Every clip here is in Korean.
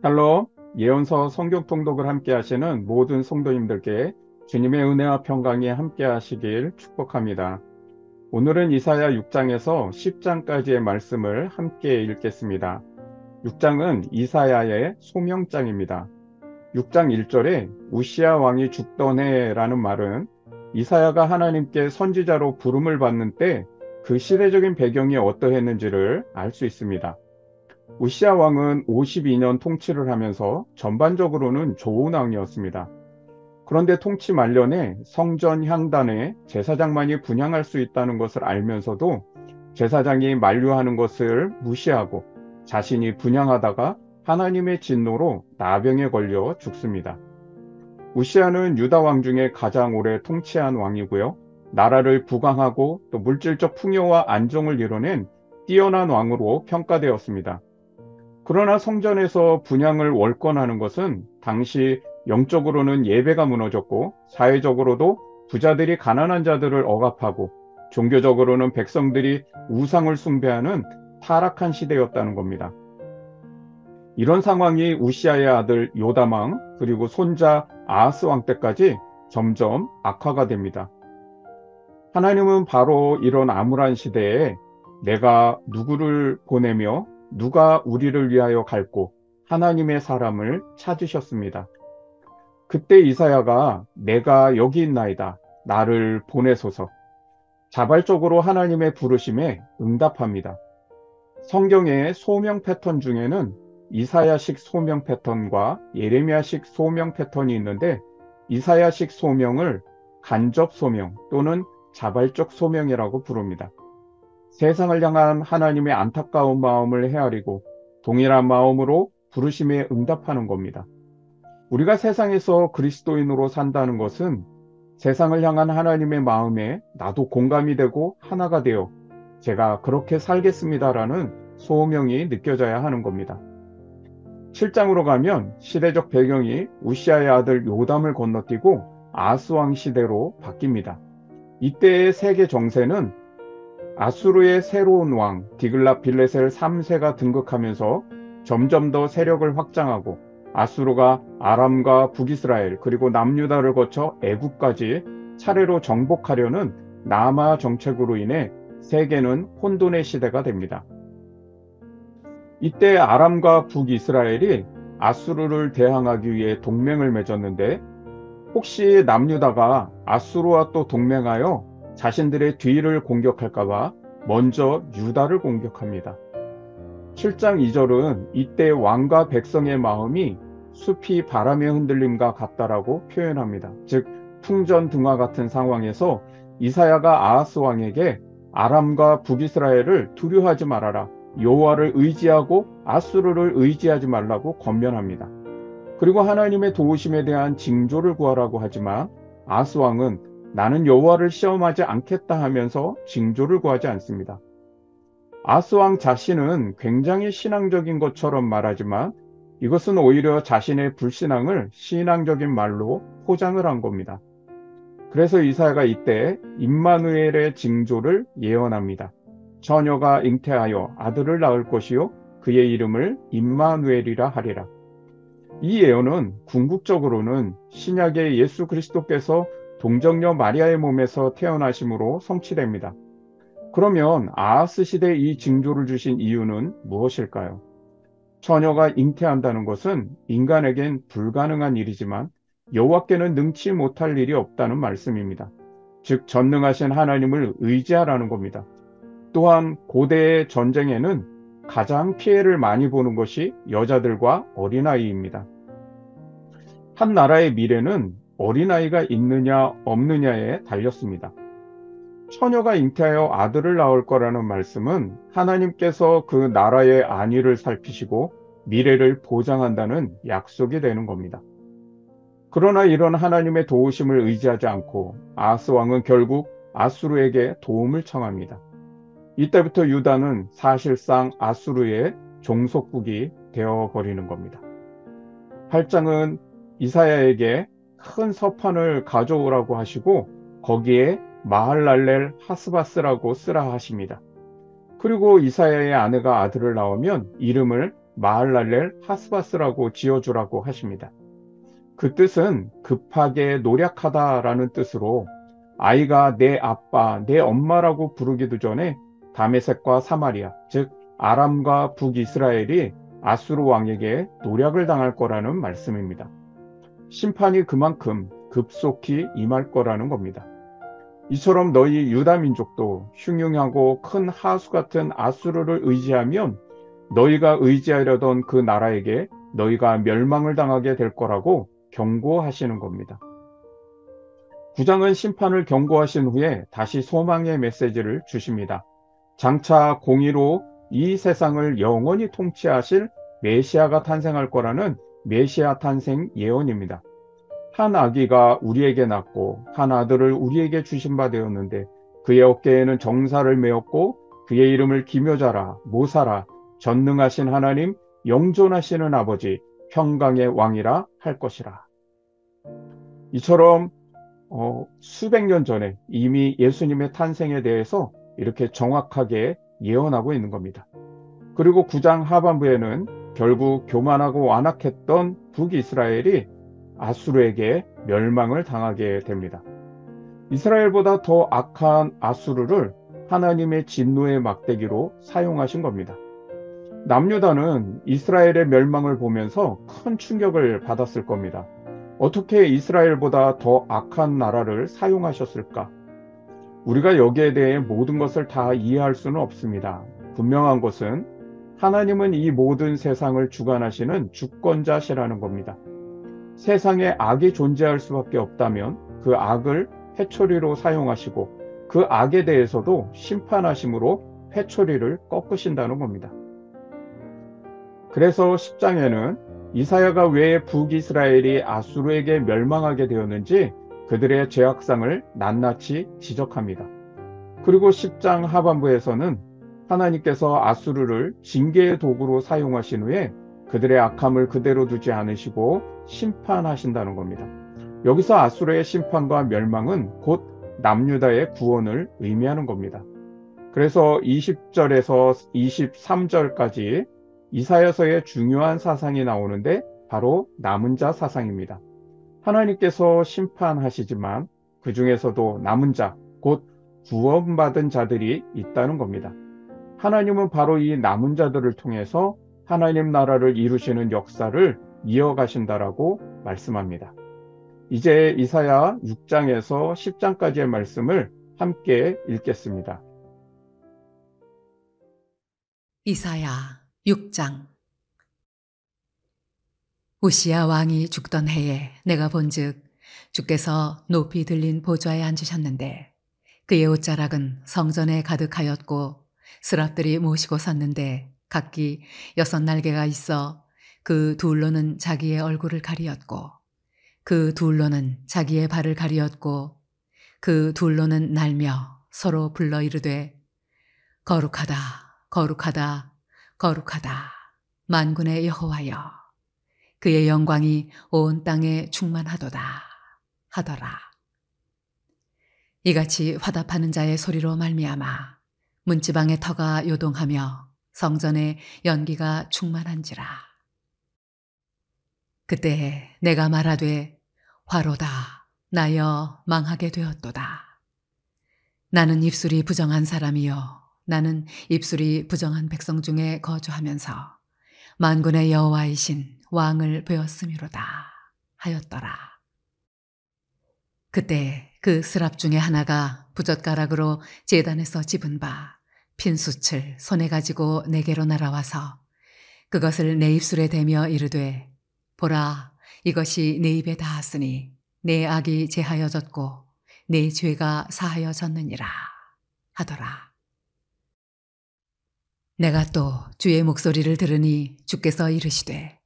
샬롬, 예언서 성경 통독을 함께 하시는 모든 성도님들께 주님의 은혜와 평강이 함께 하시길 축복합니다. 오늘은 이사야 6장에서 10장까지의 말씀을 함께 읽겠습니다. 6장은 이사야의 소명장입니다. 6장 1절에 우시야 왕이 죽던 해라는 말은 이사야가 하나님께 선지자로 부름을 받는 때 그 시대적인 배경이 어떠했는지를 알 수 있습니다. 우시야 왕은 52년 통치를 하면서 전반적으로는 좋은 왕이었습니다. 그런데 통치 말년에 성전 향단에 제사장만이 분향할 수 있다는 것을 알면서도 제사장이 만류하는 것을 무시하고 자신이 분향하다가 하나님의 진노로 나병에 걸려 죽습니다. 우시야는 유다 왕 중에 가장 오래 통치한 왕이고요. 나라를 부강하고 또 물질적 풍요와 안정을 이뤄낸 뛰어난 왕으로 평가되었습니다. 그러나 성전에서 분향을 월권하는 것은 당시 영적으로는 예배가 무너졌고 사회적으로도 부자들이 가난한 자들을 억압하고 종교적으로는 백성들이 우상을 숭배하는 타락한 시대였다는 겁니다. 이런 상황이 우시아의 아들 요담왕 그리고 손자 아하스 왕 때까지 점점 악화가 됩니다. 하나님은 바로 이런 암울한 시대에 내가 누구를 보내며 누가 우리를 위하여 갈고 하나님의 사람을 찾으셨습니다. 그때 이사야가 내가 여기 있나이다. 나를 보내소서. 자발적으로 하나님의 부르심에 응답합니다. 성경의 소명 패턴 중에는 이사야식 소명 패턴과 예레미야식 소명 패턴이 있는데 이사야식 소명을 간접 소명 또는 자발적 소명이라고 부릅니다. 세상을 향한 하나님의 안타까운 마음을 헤아리고 동일한 마음으로 부르심에 응답하는 겁니다. 우리가 세상에서 그리스도인으로 산다는 것은 세상을 향한 하나님의 마음에 나도 공감이 되고 하나가 되어 제가 그렇게 살겠습니다라는 소명이 느껴져야 하는 겁니다. 7장으로 가면 시대적 배경이 우시아의 아들 요담을 건너뛰고 아스왕 시대로 바뀝니다. 이때의 세계 정세는 아수르의 새로운 왕 디글랏빌레셀 3세가 등극하면서 점점 더 세력을 확장하고 아수르가 아람과 북이스라엘 그리고 남유다를 거쳐 애국까지 차례로 정복하려는 남하 정책으로 인해 세계는 혼돈의 시대가 됩니다. 이때 아람과 북이스라엘이 아수르를 대항하기 위해 동맹을 맺었는데 혹시 남유다가 아수르와 또 동맹하여 자신들의 뒤를 공격할까봐 먼저 유다를 공격합니다. 7장 2절은 이때 왕과 백성의 마음이 숲이 바람의 흔들림과 같다라고 표현합니다. 즉 풍전등화 같은 상황에서 이사야가 아하스 왕에게 아람과 북이스라엘을 두려워하지 말아라. 여호와를 의지하고 아수르를 의지하지 말라고 권면합니다. 그리고 하나님의 도우심에 대한 징조를 구하라고 하지만 아하스 왕은 나는 여호와를 시험하지 않겠다 하면서 징조를 구하지 않습니다. 아하스 왕 자신은 굉장히 신앙적인 것처럼 말하지만 이것은 오히려 자신의 불신앙을 신앙적인 말로 포장을 한 겁니다. 그래서 이사야가 이때 임마누엘의 징조를 예언합니다. 처녀가 잉태하여 아들을 낳을 것이요 그의 이름을 임마누엘이라 하리라. 이 예언은 궁극적으로는 신약의 예수 그리스도께서 동정녀 마리아의 몸에서 태어나심으로 성취됩니다. 그러면 아하스 시대에 이 징조를 주신 이유는 무엇일까요? 처녀가 잉태한다는 것은 인간에겐 불가능한 일이지만 여호와께는 능치 못할 일이 없다는 말씀입니다. 즉 전능하신 하나님을 의지하라는 겁니다. 또한 고대의 전쟁에는 가장 피해를 많이 보는 것이 여자들과 어린아이입니다. 한 나라의 미래는 어린아이가 있느냐 없느냐에 달렸습니다. 처녀가 잉태하여 아들을 낳을 거라는 말씀은 하나님께서 그 나라의 안위를 살피시고 미래를 보장한다는 약속이 되는 겁니다. 그러나 이런 하나님의 도우심을 의지하지 않고 아하스 왕은 결국 아수르에게 도움을 청합니다. 이때부터 유다는 사실상 아수르의 종속국이 되어버리는 겁니다. 8장은 이사야에게 큰 서판을 가져오라고 하시고 거기에 마할랄렐 하스바스라고 쓰라 하십니다. 그리고 이사야의 아내가 아들을 낳으면 이름을 마할랄렐 하스바스라고 지어주라고 하십니다. 그 뜻은 급하게 노력하다라는 뜻으로 아이가 내 아빠, 내 엄마라고 부르기도 전에 다메섹과 사마리아, 즉 아람과 북이스라엘이 아수르 왕에게 노략을 당할 거라는 말씀입니다. 심판이 그만큼 급속히 임할 거라는 겁니다. 이처럼 너희 유다 민족도 흉흉하고 큰 하수 같은 아수르를 의지하면 너희가 의지하려던 그 나라에게 너희가 멸망을 당하게 될 거라고 경고하시는 겁니다. 9장은 심판을 경고하신 후에 다시 소망의 메시지를 주십니다. 장차 공의로 이 세상을 영원히 통치하실 메시아가 탄생할 거라는 메시아 탄생 예언입니다. 한 아기가 우리에게 낳고 한 아들을 우리에게 주신 바 되었는데 그의 어깨에는 정사를 메었고 그의 이름을 기묘자라, 모사라, 전능하신 하나님, 영존하시는 아버지, 평강의 왕이라 할 것이라. 이처럼 수백 년 전에 이미 예수님의 탄생에 대해서 이렇게 정확하게 예언하고 있는 겁니다. 그리고 9장 하반부에는 결국 교만하고 완악했던 북이스라엘이 아수르에게 멸망을 당하게 됩니다. 이스라엘보다 더 악한 아수르를 하나님의 진노의 막대기로 사용하신 겁니다. 남유다는 이스라엘의 멸망을 보면서 큰 충격을 받았을 겁니다. 어떻게 이스라엘보다 더 악한 나라를 사용하셨을까? 우리가 여기에 대해 모든 것을 다 이해할 수는 없습니다. 분명한 것은 하나님은 이 모든 세상을 주관하시는 주권자시라는 겁니다. 세상에 악이 존재할 수밖에 없다면 그 악을 회초리로 사용하시고 그 악에 대해서도 심판하심으로 회초리를 꺾으신다는 겁니다. 그래서 10장에는 이사야가 왜 북이스라엘이 아수르에게 멸망하게 되었는지 그들의 죄악상을 낱낱이 지적합니다. 그리고 10장 하반부에서는 하나님께서 아수르를 징계의 도구로 사용하신 후에 그들의 악함을 그대로 두지 않으시고 심판하신다는 겁니다. 여기서 아수르의 심판과 멸망은 곧 남유다의 구원을 의미하는 겁니다. 그래서 20절에서 23절까지 이사야서의 중요한 사상이 나오는데 바로 남은 자 사상입니다. 하나님께서 심판하시지만 그 중에서도 남은 자, 곧 구원받은 자들이 있다는 겁니다. 하나님은 바로 이 남은 자들을 통해서 하나님 나라를 이루시는 역사를 이어가신다라고 말씀합니다. 이제 이사야 6장에서 10장까지의 말씀을 함께 읽겠습니다. 이사야 6장. 우시야 왕이 죽던 해에 내가 본즉 주께서 높이 들린 보좌에 앉으셨는데 그의 옷자락은 성전에 가득하였고 스랍들이 모시고 섰는데 각기 6 날개가 있어 그 둘로는 자기의 얼굴을 가리었고 그 둘로는 자기의 발을 가리었고 그 둘로는 날며 서로 불러 이르되 거룩하다 거룩하다 거룩하다 만군의 여호와여 그의 영광이 온 땅에 충만하도다 하더라. 이같이 화답하는 자의 소리로 말미암아 문지방의 터가 요동하며 성전에 연기가 충만한지라. 그때 내가 말하되 화로다 나여 망하게 되었도다. 나는 입술이 부정한 사람이요 나는 입술이 부정한 백성 중에 거주하면서 만군의 여호와이신 왕을 배웠음이로다 하였더라. 그때 그 스랍 중에 하나가 부젓가락으로 제단에서 집은 바 핀숯을 손에 가지고 내게로 날아와서 그것을 내 입술에 대며 이르되 보라 이것이 내 입에 닿았으니 내 악이 제하여졌고 내 죄가 사하여졌느니라 하더라. 내가 또 주의 목소리를 들으니 주께서 이르시되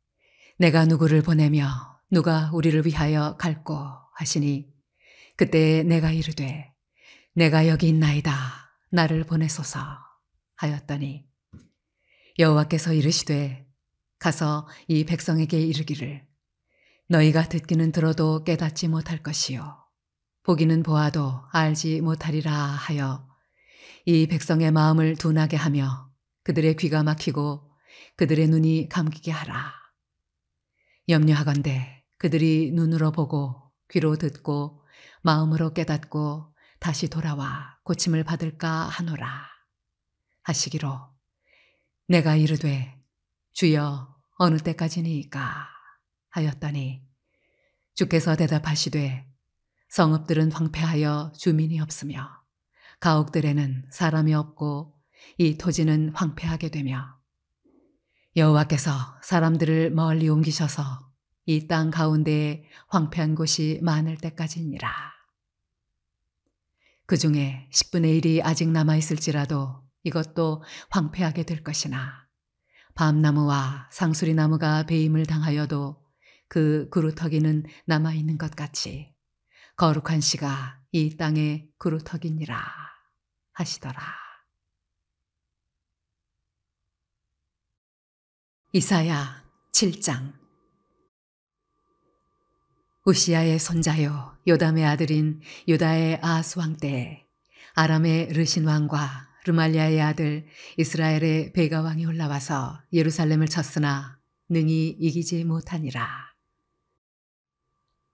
내가 누구를 보내며 누가 우리를 위하여 갈꼬 하시니 그때 내가 이르되 내가 여기 있나이다 나를 보내소서 하였더니 여호와께서 이르시되 가서 이 백성에게 이르기를 너희가 듣기는 들어도 깨닫지 못할 것이요 보기는 보아도 알지 못하리라 하여 이 백성의 마음을 둔하게 하며 그들의 귀가 막히고 그들의 눈이 감기게 하라. 염려하건대 그들이 눈으로 보고 귀로 듣고 마음으로 깨닫고 다시 돌아와 고침을 받을까 하노라 하시기로 내가 이르되 주여 어느 때까지니이까 하였더니 주께서 대답하시되 성읍들은 황폐하여 주민이 없으며 가옥들에는 사람이 없고 이 토지는 황폐하게 되며 여호와께서 사람들을 멀리 옮기셔서 이 땅 가운데에 황폐한 곳이 많을 때까지니라. 그 중에 10분의 1이 아직 남아있을지라도 이것도 황폐하게 될 것이나 밤나무와 상수리나무가 배임을 당하여도 그 그루터기는 남아있는 것 같이 거룩한 씨가 이 땅의 그루터기니라 하시더라. 이사야 7장. 우시야의 손자요 요담의 아들인 유다의 아하스 왕 때에 아람의 르신 왕과 르말리아의 아들 이스라엘의 베가 왕이 올라와서 예루살렘을 쳤으나 능히 이기지 못하니라.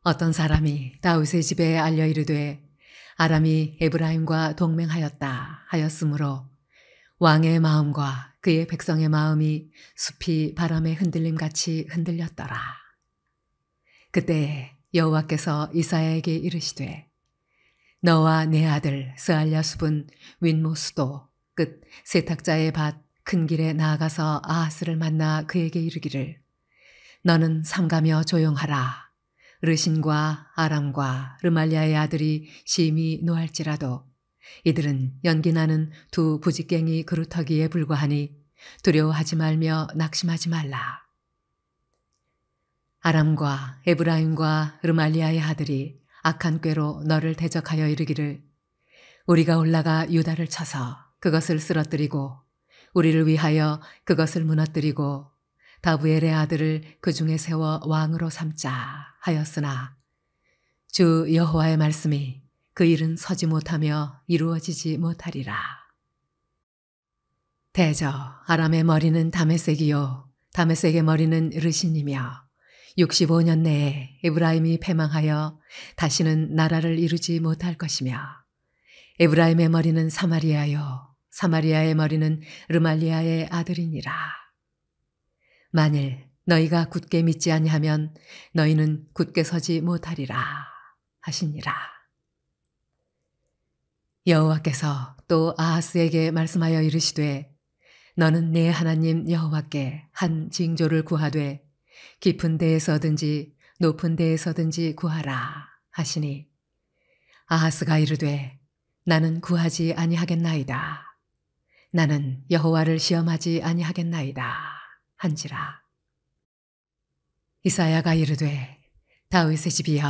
어떤 사람이 다윗의 집에 알려 이르되 아람이 에브라임과 동맹하였다 하였으므로 왕의 마음과 그의 백성의 마음이 숲이 바람의 흔들림같이 흔들렸더라. 그때 여호와께서 이사야에게 이르시되 너와 내 아들 스알랴숲은 윗모수도 끝 세탁자의 밭 큰 길에 나아가서 아하스를 만나 그에게 이르기를 너는 삼가며 조용하라. 르신과 아람과 르말리아의 아들이 심히 노할지라도 이들은 연기나는 두 부직갱이 그루터기에 불과하니 두려워하지 말며 낙심하지 말라. 아람과 에브라임과 르말리아의 아들이 악한 꾀로 너를 대적하여 이르기를 우리가 올라가 유다를 쳐서 그것을 쓰러뜨리고 우리를 위하여 그것을 무너뜨리고 다부엘의 아들을 그 중에 세워 왕으로 삼자 하였으나 주 여호와의 말씀이 그 일은 서지 못하며 이루어지지 못하리라. 대저 아람의 머리는 다메섹이요 다메섹의 머리는 르신이며 65년 내에 에브라임이 패망하여 다시는 나라를 이루지 못할 것이며 에브라임의 머리는 사마리아요 사마리아의 머리는 르말리아의 아들이니라. 만일 너희가 굳게 믿지 아니하면 너희는 굳게 서지 못하리라 하시니라. 여호와께서 또 아하스에게 말씀하여 이르시되 너는 내 하나님 여호와께 한 징조를 구하되 깊은 데에서든지 높은 데에서든지 구하라 하시니 아하스가 이르되 나는 구하지 아니하겠나이다. 나는 여호와를 시험하지 아니하겠나이다 한지라. 이사야가 이르되 다윗의 집이여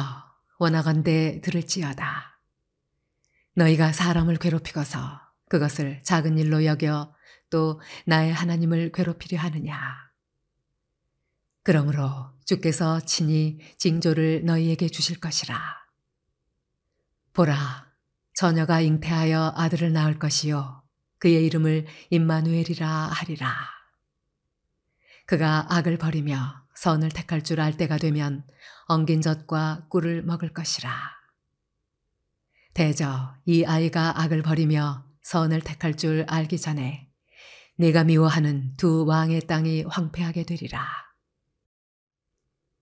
원하건대 들을지어다. 너희가 사람을 괴롭히고서 그것을 작은 일로 여겨 또 나의 하나님을 괴롭히려 하느냐. 그러므로 주께서 친히 징조를 너희에게 주실 것이라. 보라, 처녀가 잉태하여 아들을 낳을 것이요 그의 이름을 임마누엘이라 하리라. 그가 악을 버리며 선을 택할 줄 알 때가 되면 엉긴 젖과 꿀을 먹을 것이라. 대저 이 아이가 악을 버리며 선을 택할 줄 알기 전에 네가 미워하는 두 왕의 땅이 황폐하게 되리라.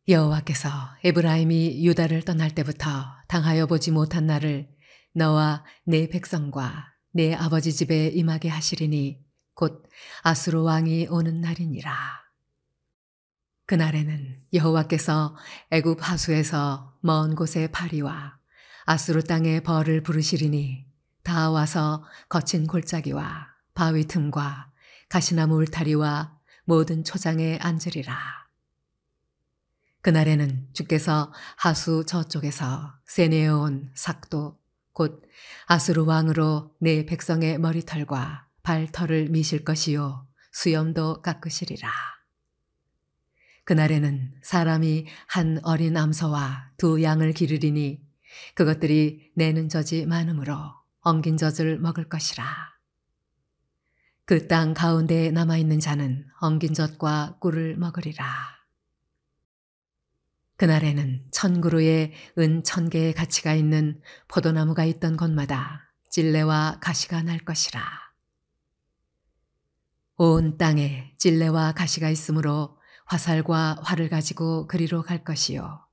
여호와께서 에브라임이 유다를 떠날 때부터 당하여 보지 못한 날을 너와 내 백성과 내 아버지 집에 임하게 하시리니 곧 아수르 왕이 오는 날이니라. 그날에는 여호와께서 애굽 하수에서 먼 곳의 파리와 아수르 땅의 벌을 부르시리니 다 와서 거친 골짜기와 바위 틈과 가시나무 울타리와 모든 초장에 앉으리라. 그날에는 주께서 하수 저쪽에서 세내어온 삭도 곧 아수르 왕으로 내 백성의 머리털과 발털을 미실 것이요 수염도 깎으시리라. 그날에는 사람이 한 어린 암소와 두 양을 기르리니 그것들이 내는 젖이 많으므로 엉긴 젖을 먹을 것이라. 그 땅 가운데에 남아있는 자는 엉긴 젖과 꿀을 먹으리라. 그날에는 1000그루의 은 1000개의 가치가 있는 포도나무가 있던 곳마다 찔레와 가시가 날 것이라. 온 땅에 찔레와 가시가 있으므로 화살과 활을 가지고 그리로 갈 것이요.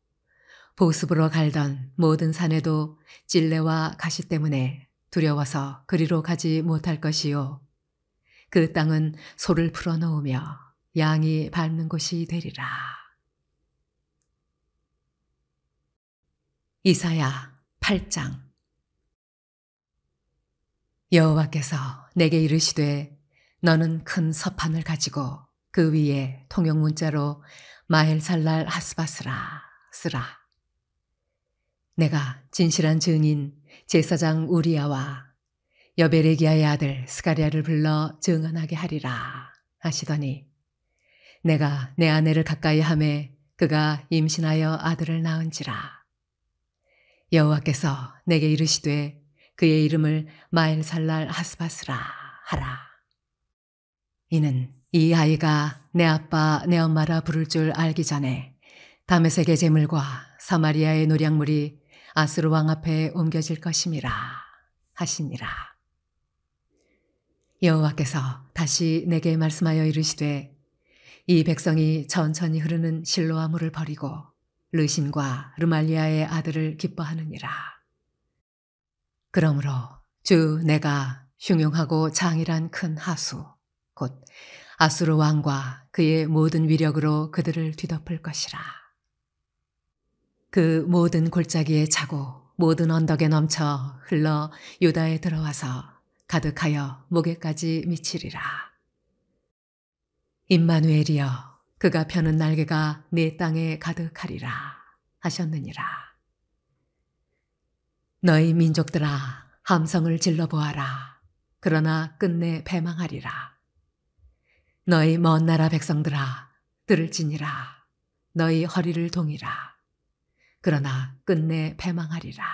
보습으로 갈던 모든 산에도 찔레와 가시 때문에 두려워서 그리로 가지 못할 것이요. 그 땅은 소를 풀어놓으며 양이 밟는 곳이 되리라. 이사야 8장. 여호와께서 내게 이르시되 너는 큰 서판을 가지고 그 위에 통용 문자로 마헬살랄 하스바스라 쓰라. 내가 진실한 증인 제사장 우리야와 여베레기야의 아들 스가랴를 불러 증언하게 하리라 하시더니 내가 내 아내를 가까이 하매 그가 임신하여 아들을 낳은지라. 여호와께서 내게 이르시되 그의 이름을 마엘살랄 하스바스라 하라. 이는 이 아이가 내 아빠 내 엄마라 부를 줄 알기 전에 다메섹의 제물과 사마리아의 노략물이 아수르 왕 앞에 옮겨질 것임이라 하시니라. 여호와께서 다시 내게 말씀하여 이르시되 이 백성이 천천히 흐르는 실로아 물을 버리고 르신과 르말리아의 아들을 기뻐하느니라. 그러므로 주 내가 흉용하고 장일한 큰 하수 곧 아수르 왕과 그의 모든 위력으로 그들을 뒤덮을 것이라. 그 모든 골짜기에 차고 모든 언덕에 넘쳐 흘러 유다에 들어와서 가득하여 목에까지 미치리라. 임마누엘이여 그가 펴는 날개가 네 땅에 가득하리라 하셨느니라. 너희 민족들아 함성을 질러보아라. 그러나 끝내 패망하리라. 너희 먼 나라 백성들아 들을지니라. 너희 허리를 동이라. 그러나 끝내 패망하리라.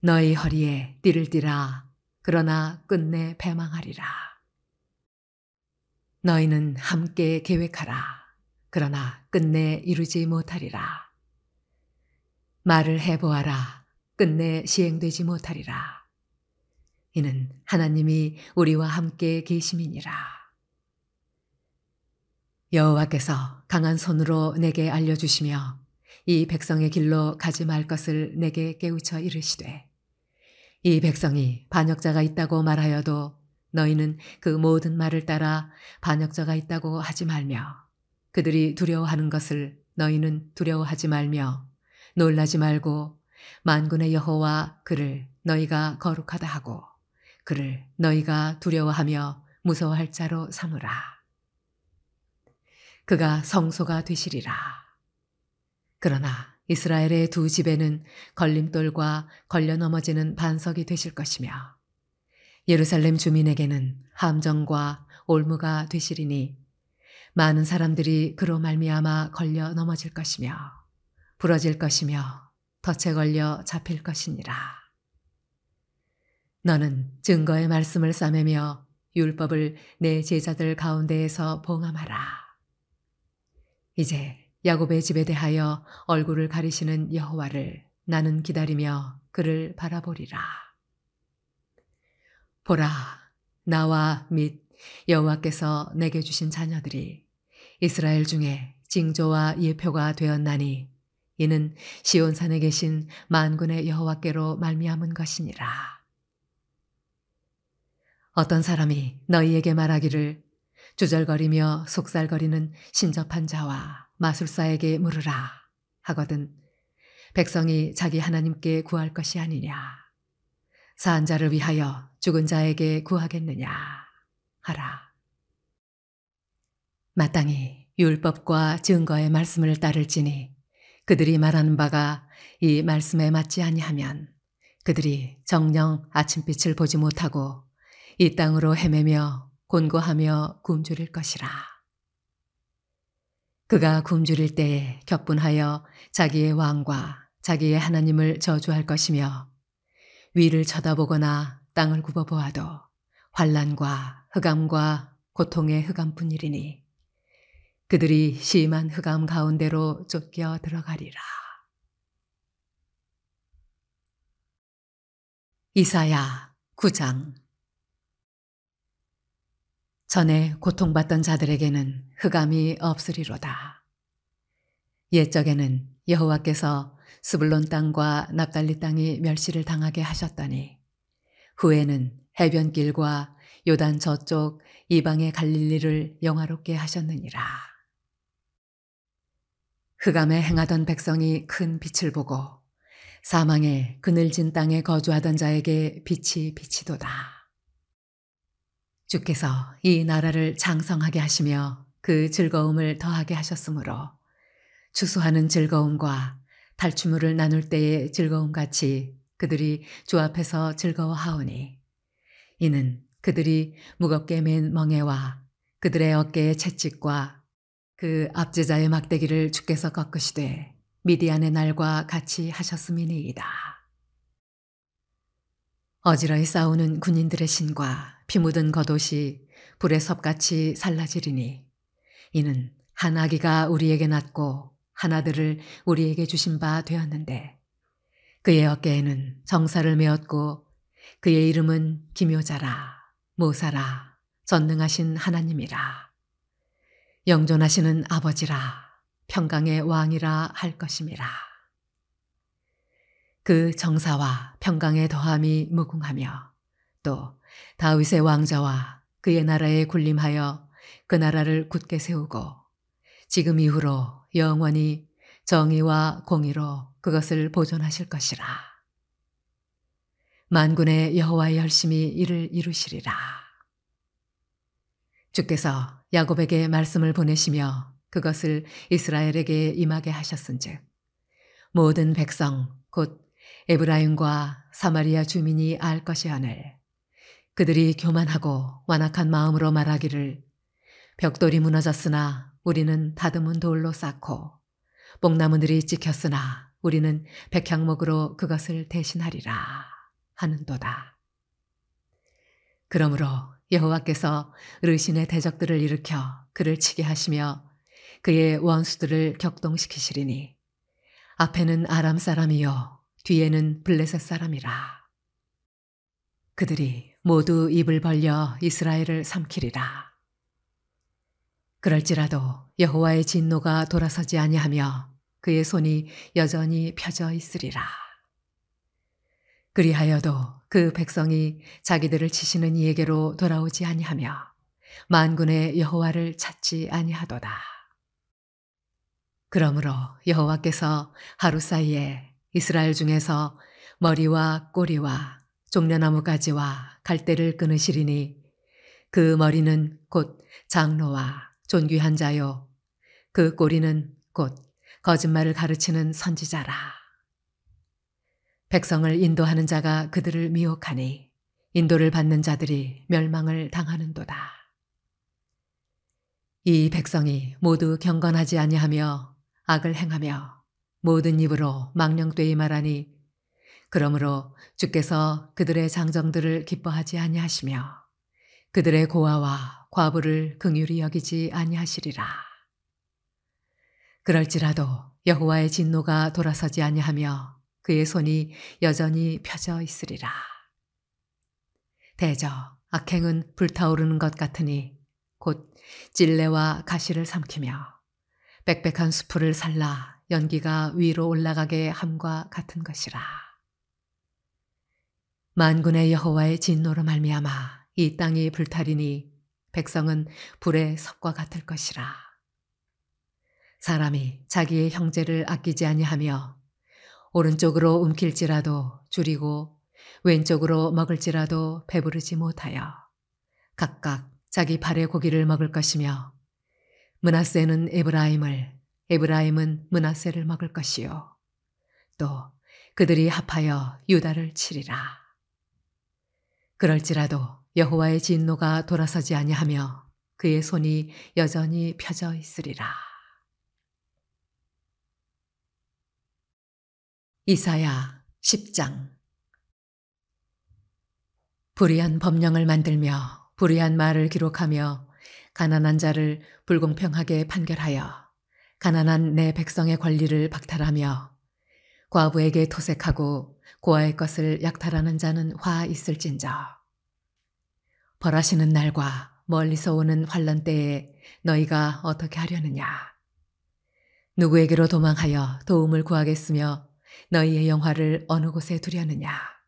너희 허리에 띠를 띠라. 그러나 끝내 패망하리라. 너희는 함께 계획하라. 그러나 끝내 이루지 못하리라. 말을 해보아라. 끝내 시행되지 못하리라. 이는 하나님이 우리와 함께 계심이니라. 여호와께서 강한 손으로 내게 알려주시며 이 백성의 길로 가지 말 것을 내게 깨우쳐 이르시되 이 백성이 반역자가 있다고 말하여도 너희는 그 모든 말을 따라 반역자가 있다고 하지 말며 그들이 두려워하는 것을 너희는 두려워하지 말며 놀라지 말고 만군의 여호와 그를 너희가 거룩하다 하고 그를 너희가 두려워하며 무서워할 자로 삼으라. 그가 성소가 되시리라. 그러나 이스라엘의 두 집에는 걸림돌과 걸려 넘어지는 반석이 되실 것이며 예루살렘 주민에게는 함정과 올무가 되시리니 많은 사람들이 그로 말미암아 걸려 넘어질 것이며 부러질 것이며 덫에 걸려 잡힐 것이니라. 너는 증거의 말씀을 싸매며 율법을 내 제자들 가운데에서 봉함하라. 이제 야곱의 집에 대하여 얼굴을 가리시는 여호와를 나는 기다리며 그를 바라보리라. 보라, 나와 및 여호와께서 내게 주신 자녀들이 이스라엘 중에 징조와 예표가 되었나니 이는 시온산에 계신 만군의 여호와께로 말미암은 것이니라. 어떤 사람이 너희에게 말하기를 주절거리며 속살거리는 신접한 자와 마술사에게 물으라 하거든 백성이 자기 하나님께 구할 것이 아니냐. 사한 자를 위하여 죽은 자에게 구하겠느냐 하라. 마땅히 율법과 증거의 말씀을 따를지니 그들이 말하는 바가 이 말씀에 맞지 아니하면 그들이 정녕 아침빛을 보지 못하고 이 땅으로 헤매며 곤고하며 굶주릴 것이라. 그가 굶주릴 때에 격분하여 자기의 왕과 자기의 하나님을 저주할 것이며 위를 쳐다보거나 땅을 굽어보아도 환난과 흑암과 고통의 흑암뿐이리니 그들이 심한 흑암 가운데로 쫓겨 들어가리라. 이사야 9장. 전에 고통받던 자들에게는 흑암이 없으리로다. 옛적에는 여호와께서 스불론 땅과 납달리 땅이 멸시를 당하게 하셨더니 후에는 해변길과 요단 저쪽 이방의 갈릴리를 영화롭게 하셨느니라. 흑암에 행하던 백성이 큰 빛을 보고 사망의 그늘진 땅에 거주하던 자에게 빛이 비치도다. 주께서 이 나라를 장성하게 하시며 그 즐거움을 더하게 하셨으므로 추수하는 즐거움과 탈취물을 나눌 때의 즐거움같이 그들이 주 앞에서 즐거워하오니 이는 그들이 무겁게 맨 멍에와 그들의 어깨의 채찍과 그 압제자의 막대기를 주께서 꺾으시되 미디안의 날과 같이 하셨음이니이다. 어지러이 싸우는 군인들의 신과 피 묻은 겉옷이 불의 섭같이 살라지리니 이는 한 아기가 우리에게 낳고 한 아들을 우리에게 주신 바 되었는데 그의 어깨에는 정사를 메었고 그의 이름은 기묘자라 모사라 전능하신 하나님이라 영존하시는 아버지라 평강의 왕이라 할 것임이라. 그 정사와 평강의 더함이 무궁하며 또 다윗의 왕자와 그의 나라에 군림하여 그 나라를 굳게 세우고 지금 이후로 영원히 정의와 공의로 그것을 보존하실 것이라. 만군의 여호와의 열심히 이를 이루시리라. 주께서 야곱에게 말씀을 보내시며 그것을 이스라엘에게 임하게 하셨은즉 모든 백성 곧 에브라임과 사마리아 주민이 알 것이하늘 그들이 교만하고 완악한 마음으로 말하기를 벽돌이 무너졌으나 우리는 다듬은 돌로 쌓고 뽕나무들이 찍혔으나 우리는 백향목으로 그것을 대신하리라 하는도다. 그러므로 여호와께서 르신의 대적들을 일으켜 그를 치게 하시며 그의 원수들을 격동시키시리니 앞에는 아람 사람이요 뒤에는 블레셋 사람이라. 그들이 모두 입을 벌려 이스라엘을 삼키리라. 그럴지라도 여호와의 진노가 돌아서지 아니하며 그의 손이 여전히 펴져 있으리라. 그리하여도 그 백성이 자기들을 치시는 이에게로 돌아오지 아니하며 만군의 여호와를 찾지 아니하도다. 그러므로 여호와께서 하루 사이에 이스라엘 중에서 머리와 꼬리와 종려나무 가지와 갈대를 끊으시리니 그 머리는 곧 장로와 존귀한 자요 그 꼬리는 곧 거짓말을 가르치는 선지자라. 백성을 인도하는 자가 그들을 미혹하니 인도를 받는 자들이 멸망을 당하는도다. 이 백성이 모두 경건하지 아니하며 악을 행하며 모든 입으로 망령되이 말하니 그러므로 주께서 그들의 장정들을 기뻐하지 아니하시며 그들의 고아와 과부를 긍휼히 여기지 아니하시리라. 그럴지라도 여호와의 진노가 돌아서지 아니하며 그의 손이 여전히 펴져 있으리라. 대저 악행은 불타오르는 것 같으니 곧 찔레와 가시를 삼키며 빽빽한 수풀을 살라 연기가 위로 올라가게 함과 같은 것이라. 만군의 여호와의 진노로 말미암아 이 땅이 불타리니 백성은 불의 섭과 같을 것이라. 사람이 자기의 형제를 아끼지 아니하며 오른쪽으로 움킬지라도 줄이고 왼쪽으로 먹을지라도 배부르지 못하여 각각 자기 발의 고기를 먹을 것이며 므낫세는 에브라임을 에브라임은 므낫세를 먹을 것이요 또 그들이 합하여 유다를 치리라. 그럴지라도 여호와의 진노가 돌아서지 아니하며 그의 손이 여전히 펴져 있으리라. 이사야 10장. 불의한 법령을 만들며 불의한 말을 기록하며 가난한 자를 불공평하게 판결하여 가난한 내 백성의 권리를 박탈하며 과부에게 토색하고 고아의 것을 약탈하는 자는 화 있을진저. 벌하시는 날과 멀리서 오는 환란 때에 너희가 어떻게 하려느냐. 누구에게로 도망하여 도움을 구하겠으며 너희의 영화를 어느 곳에 두려느냐.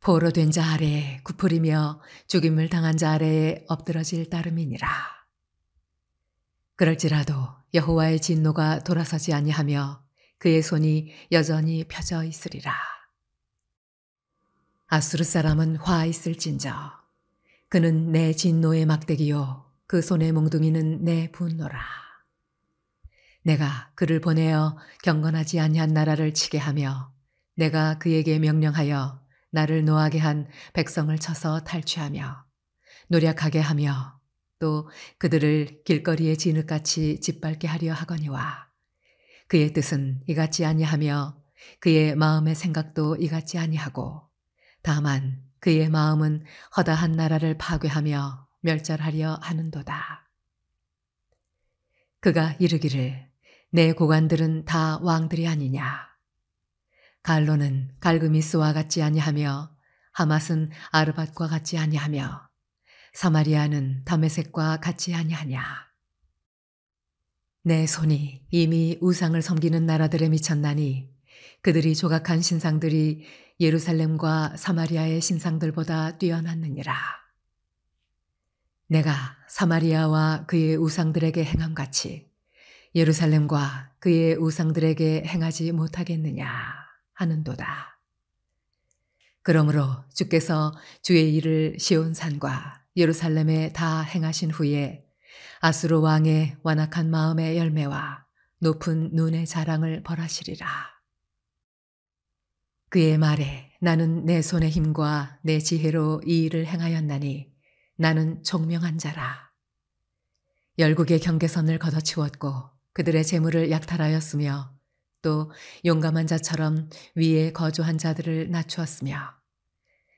포로된 자 아래에 굽으리며 죽임을 당한 자 아래에 엎드러질 따름이니라. 그럴지라도 여호와의 진노가 돌아서지 아니하며 그의 손이 여전히 펴져 있으리라. 아수르 사람은 화 있을진저. 그는 내 진노의 막대기요 그 손의 몽둥이는 내 분노라. 내가 그를 보내어 경건하지 아니한 나라를 치게 하며 내가 그에게 명령하여 나를 노하게 한 백성을 쳐서 탈취하며 노력하게 하며 또 그들을 길거리의 진흙같이 짓밟게 하려 하거니와 그의 뜻은 이같지 아니하며 그의 마음의 생각도 이같지 아니하고 다만 그의 마음은 허다한 나라를 파괴하며 멸절하려 하는도다. 그가 이르기를 내 고관들은 다 왕들이 아니냐. 갈로는 갈그미스와 같지 아니하며 하맛은 아르밧과 같지 아니하며 사마리아는 다메섹과 같지 아니하냐. 내 손이 이미 우상을 섬기는 나라들에 미쳤나니 그들이 조각한 신상들이 예루살렘과 사마리아의 신상들보다 뛰어났느니라. 내가 사마리아와 그의 우상들에게 행함같이 예루살렘과 그의 우상들에게 행하지 못하겠느냐 하는도다. 그러므로 주께서 주의 일을 시온산과 예루살렘에 다 행하신 후에 아수르 왕의 완악한 마음의 열매와 높은 눈의 자랑을 벌하시리라. 그의 말에 나는 내 손의 힘과 내 지혜로 이 일을 행하였나니 나는 총명한 자라. 열국의 경계선을 걷어치웠고 그들의 재물을 약탈하였으며 또 용감한 자처럼 위에 거주한 자들을 낮추었으며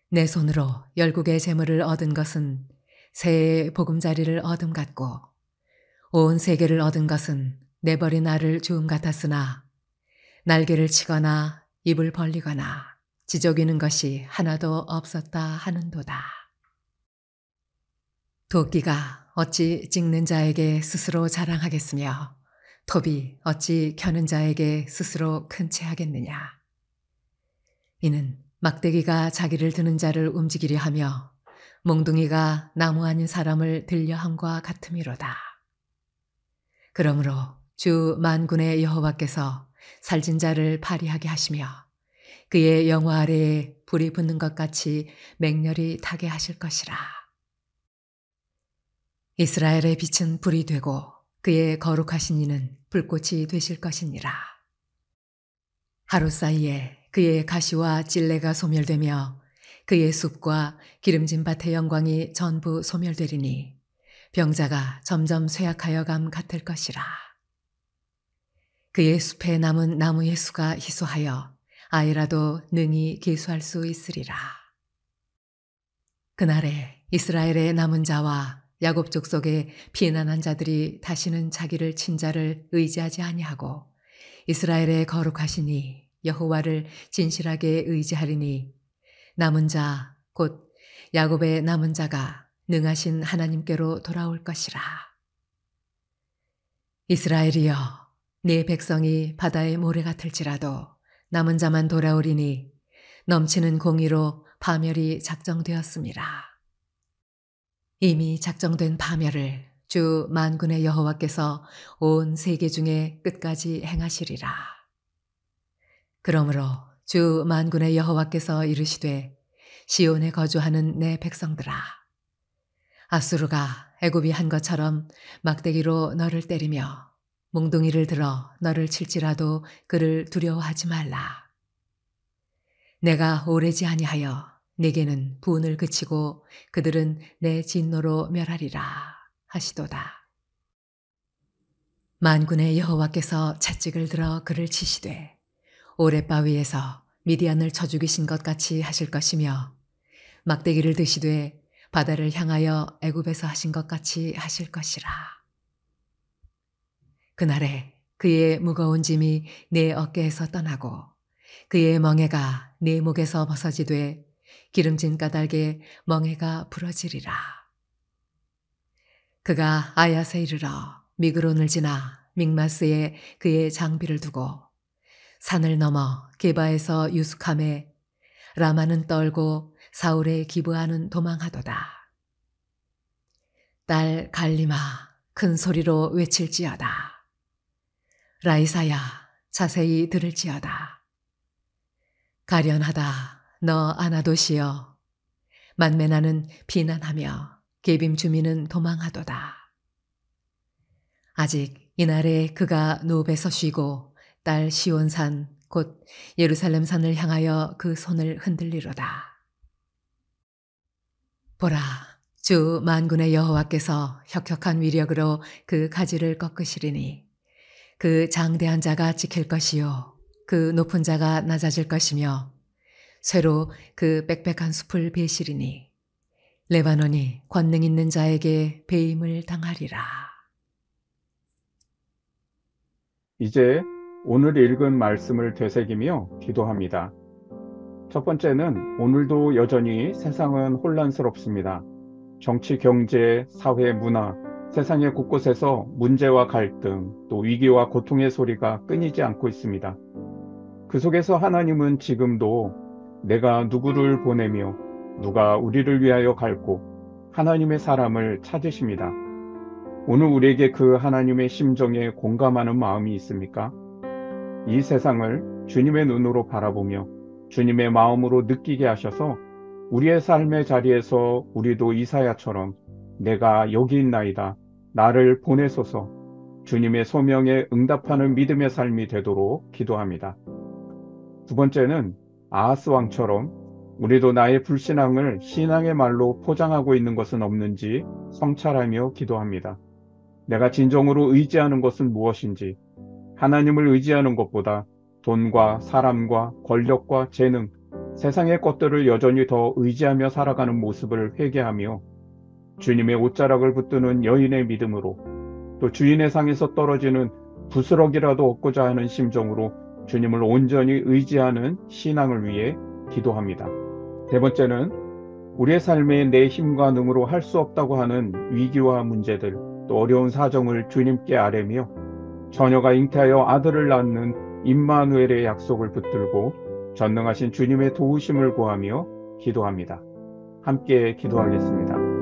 내 손으로 열국의 재물을 얻은 것은 새의 보금자리를 얻음 같고 온 세계를 얻은 것은 내버린 알을 주움 같았으나 날개를 치거나 입을 벌리거나 지저귀는 것이 하나도 없었다 하는도다. 도끼가 어찌 찍는 자에게 스스로 자랑하겠으며 톱이 어찌 켜는 자에게 스스로 큰 채 하겠느냐. 이는 막대기가 자기를 드는 자를 움직이려 하며 몽둥이가 나무 아닌 사람을 들려 함과 같음이로다. 그러므로 주 만군의 여호와께서 살진 자를 파리하게 하시며 그의 영화 아래에 불이 붙는 것 같이 맹렬히 타게 하실 것이라. 이스라엘의 빛은 불이 되고 그의 거룩하신 이는 불꽃이 되실 것이니라. 하루 사이에 그의 가시와 찔레가 소멸되며 그의 숲과 기름진 밭의 영광이 전부 소멸되리니 병자가 점점 쇠약하여 감 같을 것이라. 그의 숲에 남은 나무의 수가 희소하여 아이라도 능히 계수할 수 있으리라. 그날에 이스라엘의 남은 자와 야곱 족속의 피난한 자들이 다시는 자기를 친 자를 의지하지 아니하고 이스라엘의 거룩하시니 여호와를 진실하게 의지하리니 남은 자 곧 야곱의 남은 자가 능하신 하나님께로 돌아올 것이라. 이스라엘이여 네 백성이 바다의 모래 같을지라도 남은 자만 돌아오리니 넘치는 공의로 파멸이 작정되었습니다. 이미 작정된 파멸을 주 만군의 여호와께서 온 세계 중에 끝까지 행하시리라. 그러므로 주 만군의 여호와께서 이르시되 시온에 거주하는 내 백성들아 아수르가 애굽이 한 것처럼 막대기로 너를 때리며 몽둥이를 들어 너를 칠지라도 그를 두려워하지 말라. 내가 오래지 아니하여 내게는 분을 그치고 그들은 내 진노로 멸하리라 하시도다. 만군의 여호와께서 채찍을 들어 그를 치시되 오랫바위에서 미디안을 쳐 죽이신 것 같이 하실 것이며 막대기를 드시되 바다를 향하여 애굽에서 하신 것 같이 하실 것이라. 그날에 그의 무거운 짐이 내 어깨에서 떠나고 그의 멍에가 내 목에서 벗어지되 기름진 까닭에 멍에가 부러지리라. 그가 아얏에 이르러 미그론을 지나 믹마스에 그의 장비를 두고 산을 넘어 게바에서 유숙함에 라마는 떨고 사울의 기브아는 도망하도다. 딸 갈리마 큰 소리로 외칠지어다. 라이사야 자세히 들을지어다. 가련하다 너 아나도시여 만메나는 비난하며 게빔 주민은 도망하도다. 아직 이날에 그가 노브에서 쉬고 딸 시온산 곧 예루살렘 산을 향하여 그 손을 흔들리로다. 보라 주 만군의 여호와께서 혁혁한 위력으로 그 가지를 꺾으시리니 그 장대한 자가 지킬 것이요 그 높은 자가 낮아질 것이며 쇠로 그 빽빽한 숲을 베시리니 레바논이 권능 있는 자에게 배임을 당하리라. 이제 오늘 읽은 말씀을 되새기며 기도합니다. 첫 번째는 오늘도 여전히 세상은 혼란스럽습니다. 정치, 경제, 사회, 문화, 세상의 곳곳에서 문제와 갈등, 또 위기와 고통의 소리가 끊이지 않고 있습니다. 그 속에서 하나님은 지금도 내가 누구를 보내며 누가 우리를 위하여 갈고 하나님의 사람을 찾으십니다. 오늘 우리에게 그 하나님의 심정에 공감하는 마음이 있습니까? 이 세상을 주님의 눈으로 바라보며 주님의 마음으로 느끼게 하셔서 우리의 삶의 자리에서 우리도 이사야처럼 내가 여기 있나이다. 나를 보내소서 주님의 소명에 응답하는 믿음의 삶이 되도록 기도합니다. 두 번째는 아하스 왕처럼 우리도 나의 불신앙을 신앙의 말로 포장하고 있는 것은 없는지 성찰하며 기도합니다. 내가 진정으로 의지하는 것은 무엇인지, 하나님을 의지하는 것보다 돈과 사람과 권력과 재능, 세상의 것들을 여전히 더 의지하며 살아가는 모습을 회개하며 주님의 옷자락을 붙드는 여인의 믿음으로 또 주인의 상에서 떨어지는 부스럭이라도 얻고자 하는 심정으로 주님을 온전히 의지하는 신앙을 위해 기도합니다. 세 번째는 우리의 삶에 내 힘과 능으로 할 수 없다고 하는 위기와 문제들, 또 어려운 사정을 주님께 아뢰며 처녀가 잉태하여 아들을 낳는 임마누엘의 약속을 붙들고 전능하신 주님의 도우심을 구하며 기도합니다. 함께 기도하겠습니다.